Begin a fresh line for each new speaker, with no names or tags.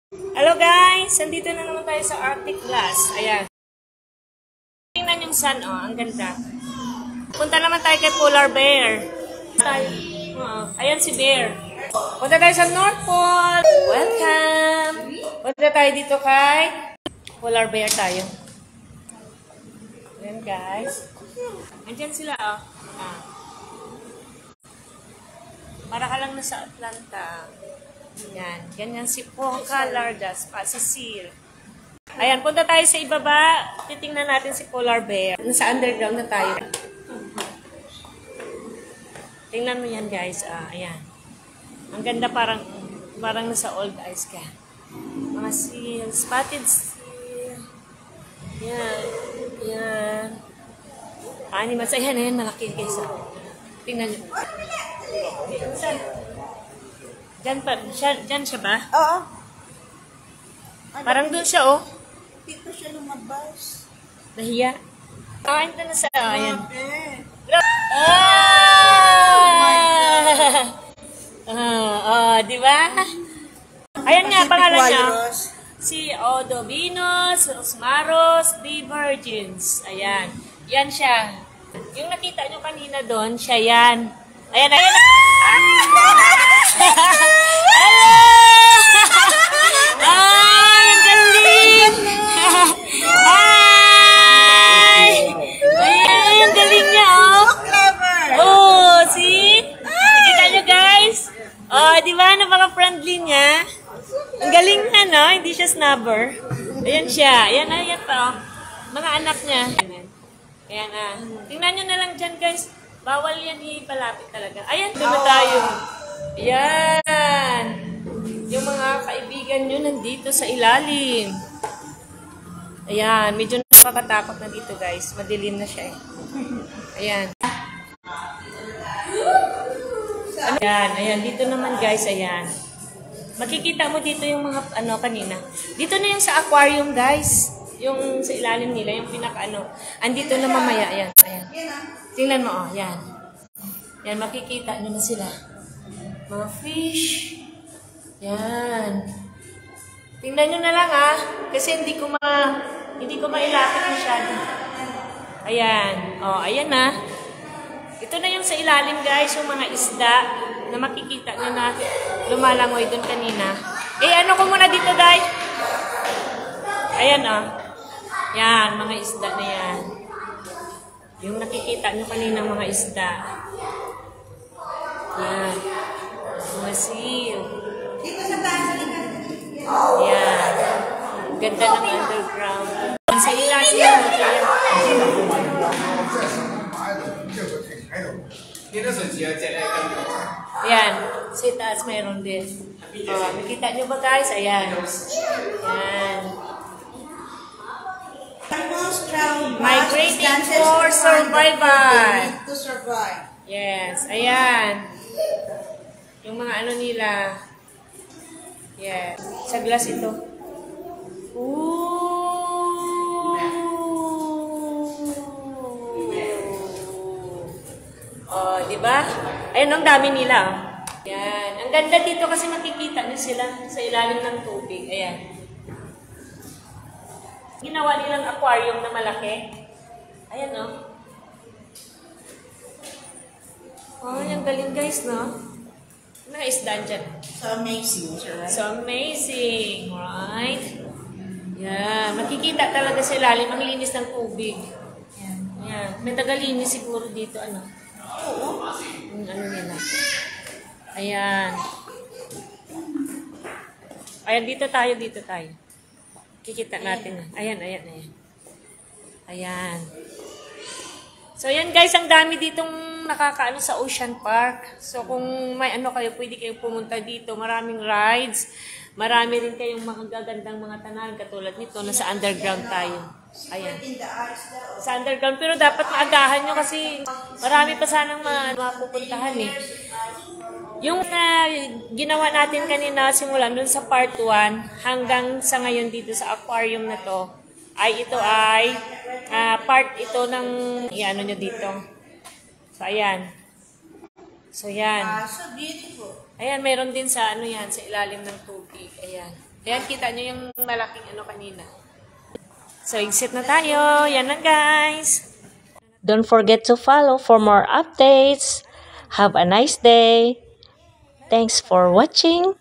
Hello guys! Nandito na naman tayo sa Arctic Glass. Ayan. Tingnan yung sun, oh. Ang ganda. Punta naman tayo kay Polar Bear. Ayan si Bear. Punta tayo sa North Pole. Welcome! Punta tayo dito kay Polar Bear tayo. Ayan guys. Andyan sila, oh. Para ka lang nasa Atlanta. Yan. Ganyan si Poca Lardas pa sa seal. Ayan, punta tayo sa ibaba. Titingnan natin si Polar Bear. Nasa underground na tayo. Tingnan mo yan, guys. Ayan. Ang ganda, parang nasa old ice ka. Mga seal. Spotted seal. Yan. Yan. Animals. Ayan, malaki, guys. Tingnan nyo. Saan? Diyan siya ba?
Oo.
Parang doon siya, oh.
Dito siya lumabas.
Nahiya. Ito na sa, ayan. Di ba? Ayan nga, pangalan niya. Si Odovinus Rosmaros Divergens. Ayan. Yan siya. Yung nakita nyo kanina doon, siya yan. Ayan, ayan. Ay, ang galing! Ay! Ay, ang galing niya, oh! Oh, see? Nakita nyo, guys? Oh, di ba? Napaka-friendly niya. Ang galing niya, no? Hindi siya snubber. Ayan siya. Ayan, ayan pa, oh. Mga anak niya. Ayan, tingnan nyo na lang dyan, guys. Bawal yan ipalapit talaga. Ayan, doon na tayo. Ayan. Yung mga kaibigan nyo nandito sa ilalim. Ayan, medyo nakakatakot na dito, guys. Madilim na siya, eh. Ayan. Ayan, ayan. Dito naman, guys, ayan. Makikita mo dito yung mga, kanina. Dito na yung sa aquarium, guys. Yung sa ilalim nila, yung pinaka, andito na mamaya, ayan. Ayan. Tingnan mo, oh, yan. Yan, makikita nyo na sila. Mga fish. Yan. Tingnan nyo na lang, kasi hindi ko mailapit masyado. Ayan. Oh, ayan na. Ito na yung sa ilalim, guys, yung mga isda na makikita nyo na lumalangoy dun kanina. Ano ko muna dito, guys? Ayan, oh. Yan, mga isda na yan. Yung nakikita nyo kanina mga isda. Yan. Mga seal.
Dito sa taas.
Yan. Ganda ng underground. Sa ilalim yan. Ayan. Sa taas mayroon din. Nakita nyo ba, guys? Ayan. Yan. Migrating for survival.
To survive.
Yes, ayan. Yung mga nila. Yes. Sa glass ito. Ooh. Oh, di ba? Ayun, ang dami nila. Yan. Ang ganda dito kasi makikita niyo sila sa ilalim ng tubig. Ayan. Ginawa nilang aquarium na malaki. Ayan, no? Oh, yung galing, guys, no? Mga isda dyan.
So amazing, right?
So amazing, right? Yan. Makikita talaga sa ilalim. Ang linis ng tubig. Yan. May tagalinis siguro dito, Oo. Yung nila. Ayan. Ayan, dito tayo. Kikita natin. Ayan. Ayan. So, ayan guys, ang dami ditong nakakaano sa Ocean Park. So, kung may kayo, pwede kayong pumunta dito. Maraming rides. Marami rin kayong mga gagandang mga tanan katulad nito. Nasa underground tayo. Ayan. Sa underground. Pero dapat maagahan nyo kasi marami pa sanang mapupuntahan, eh. Yung ginawa natin kanina simulan dun sa part 1 hanggang sa ngayon dito sa aquarium na to ay ito ay part ito ng nyo dito. So ayan. So yan.
So beautiful.
Ayan, meron din sa yan sa ilalim ng tubig. Ayan. Ayan, kita nyo yung malaking ano kanina. So, exit na tayo. Yan na, guys. Don't forget to follow for more updates. Have a nice day. Thanks for watching.